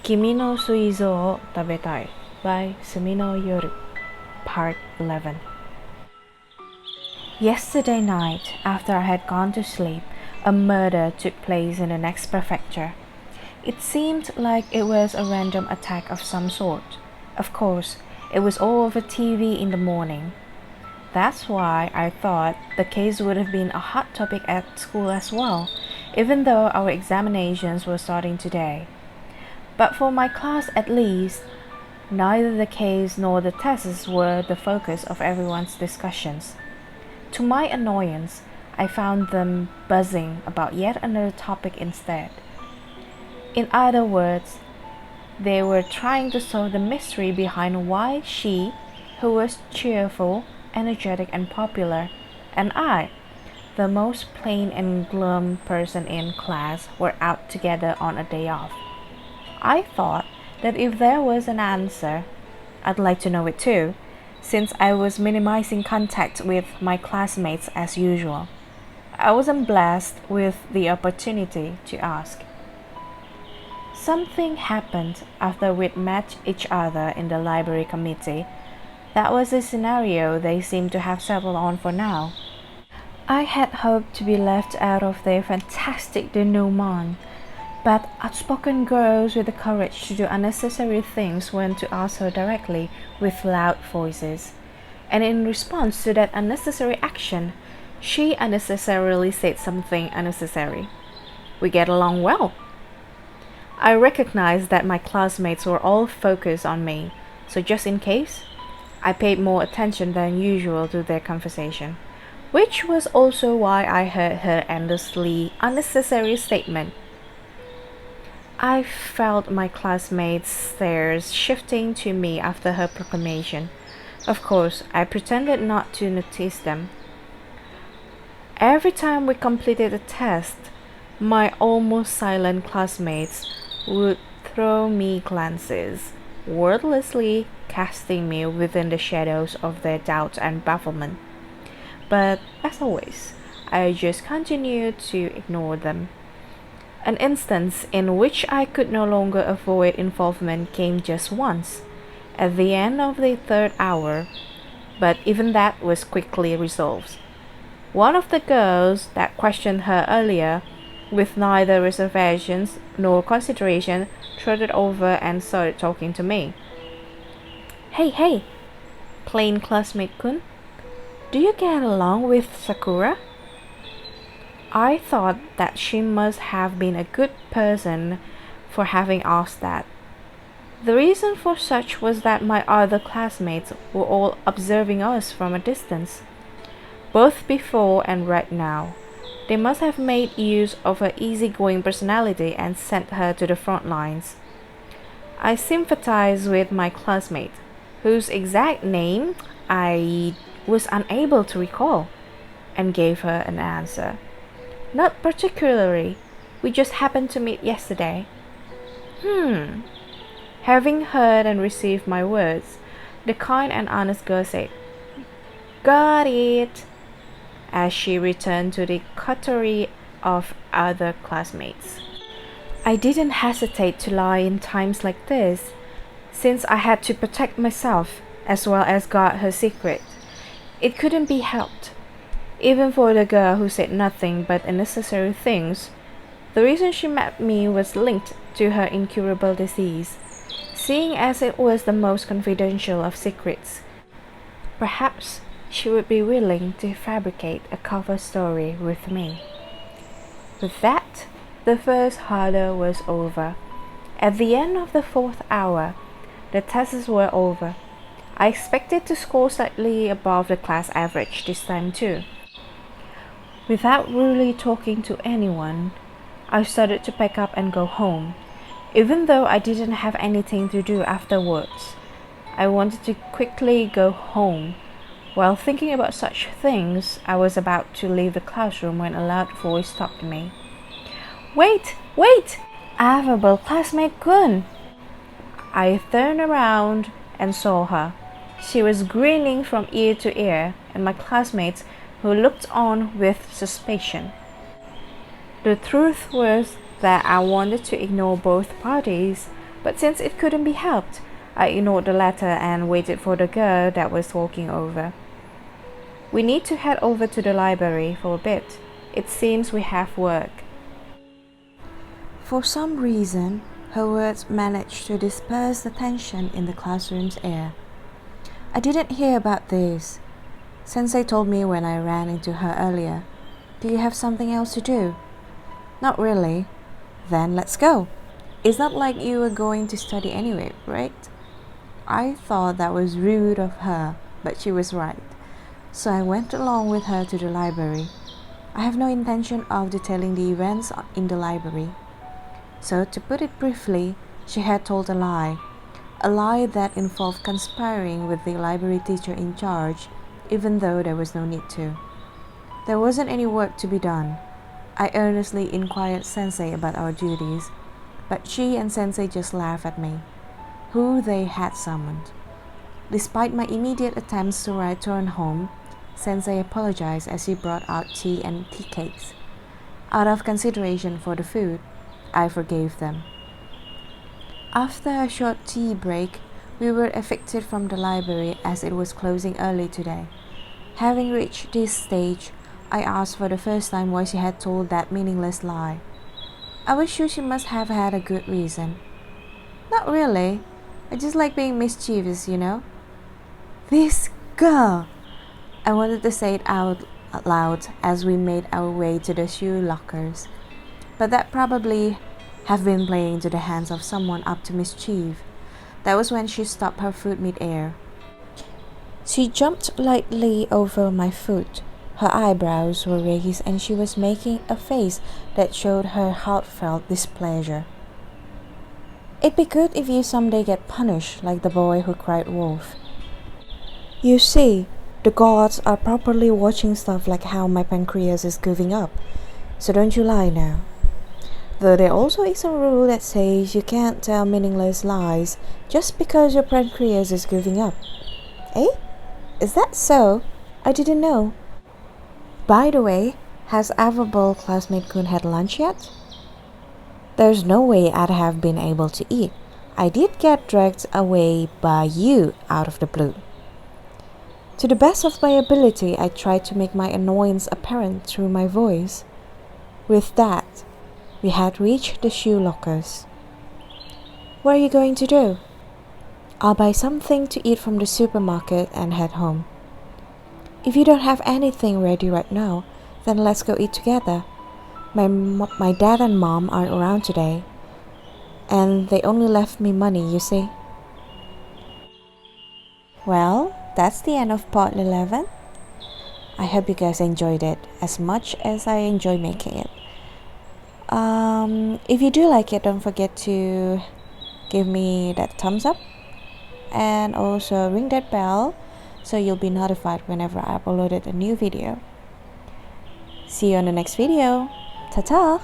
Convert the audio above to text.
Kimi no suizo o tabetai by Sumino Yoru, Part 11. Yesterday night, after I had gone to sleep, a murder took place in the next prefecture. It seemed like it was a random attack of some sort. Of course, it was all over TV in the morning. That's why I thought the case would have been a hot topic at school as well, even though our examinations were starting today. But for my class at least, neither the case nor the tests were the focus of everyone's discussions. To my annoyance, I found them buzzing about yet another topic instead. In other words, they were trying to solve the mystery behind why she, who was cheerful, energetic, and popular, and I, the most plain and glum person in class, were out together on a day off. I thought that if there was an answer, I'd like to know it too, since I was minimizing contact with my classmates as usual. I wasn't blessed with the opportunity to ask. Something happened after we'd met each other in the library committee. That was a scenario they seemed to have settled on for now. I had hoped to be left out of their fantastic denouement, but outspoken girls with the courage to do unnecessary things went to ask her directly with loud voices. And in response to that unnecessary action, she unnecessarily said something unnecessary. We get along well. I recognized that my classmates were all focused on me, so just in case, I paid more attention than usual to their conversation, which was also why I heard her endlessly unnecessary statement. I felt my classmates' stares shifting to me after her proclamation. Of course, I pretended not to notice them. Every time we completed a test, my almost silent classmates would throw me glances, wordlessly casting me within the shadows of their doubt and bafflement. But as always, I just continued to ignore them. An instance in which I could no longer avoid involvement came just once, at the end of the third hour, but even that was quickly resolved. One of the girls that questioned her earlier, with neither reservations nor consideration, trotted over and started talking to me. Hey, plain classmate-kun, do you get along with Sakura? I thought that she must have been a good person for having asked that. The reason for such was that my other classmates were all observing us from a distance, both before and right now. They must have made use of her easygoing personality and sent her to the front lines. I sympathized with my classmate, whose exact name I was unable to recall, and gave her an answer. Not particularly. We just happened to meet yesterday. Having heard and received my words, the kind and honest girl said, "Got it," as she returned to the coterie of other classmates. I didn't hesitate to lie in times like this, since I had to protect myself as well as guard her secret. It couldn't be helped. Even for the girl who said nothing but unnecessary things, the reason she met me was linked to her incurable disease, seeing as it was the most confidential of secrets. Perhaps she would be willing to fabricate a cover story with me. With that, the first hurdle was over. At the end of the fourth hour, the tests were over. I expected to score slightly above the class average this time too. Without really talking to anyone, I started to pack up and go home, even though I didn't have anything to do afterwards. I wanted to quickly go home. While thinking about such things, I was about to leave the classroom when a loud voice stopped me. Wait! Affable classmate-kun! I turned around and saw her. She was grinning from ear to ear, and my classmates who looked on with suspicion. The truth was that I wanted to ignore both parties, But since it couldn't be helped, I ignored the letter and waited for the girl that was walking over. We need to head over to the library for a bit. It seems we have work. For some reason, her words managed to disperse the tension in the classroom's air. I didn't hear about this. Sensei told me when I ran into her earlier. Do you have something else to do? Not really. Then let's go. It's not like you were going to study anyway, right? I thought that was rude of her, but she was right. So I went along with her to the library. I have no intention of detailing the events in the library. So to put it briefly, she had told a lie that involved conspiring with the library teacher in charge, even though there was no need to. There wasn't any work to be done. I earnestly inquired Sensei about our duties, but she and Sensei just laughed at me, who they had summoned. Despite my immediate attempts to return home, Sensei apologized as he brought out tea and tea cakes. Out of consideration for the food, I forgave them. After a short tea break, we were evicted from the library as it was closing early today. Having reached this stage, I asked for the first time why she had told that meaningless lie. I was sure she must have had a good reason. Not really. I just like being mischievous, you know. This girl! I wanted to say it out loud as we made our way to the shoe lockers, but that probably have been playing into the hands of someone up to mischief. That was when she stopped her foot mid-air. She jumped lightly over my foot. Her eyebrows were raised and she was making a face that showed her heartfelt displeasure. It'd be good if you someday get punished like the boy who cried wolf. You see, the gods are properly watching stuff like how my pancreas is giving up, so don't you lie now. Though there also is a rule that says you can't tell meaningless lies just because your pancreas is giving up. Eh? Is that so? I didn't know. By the way, has affable classmate Kun had lunch yet? There's no way I'd have been able to eat. I did get dragged away by you out of the blue. To the best of my ability, I tried to make my annoyance apparent through my voice. With that, we had reached the shoe lockers. What are you going to do? I'll buy something to eat from the supermarket and head home. If you don't have anything ready right now, then let's go eat together. My dad and mom aren't around today, and they only left me money, you see. Well, that's the end of part 11. I hope you guys enjoyed it as much as I enjoy making it. If you do like it, don't forget to give me that thumbs up and also ring that bell so you'll be notified whenever I uploaded a new video. See you on the next video. Ta-ta!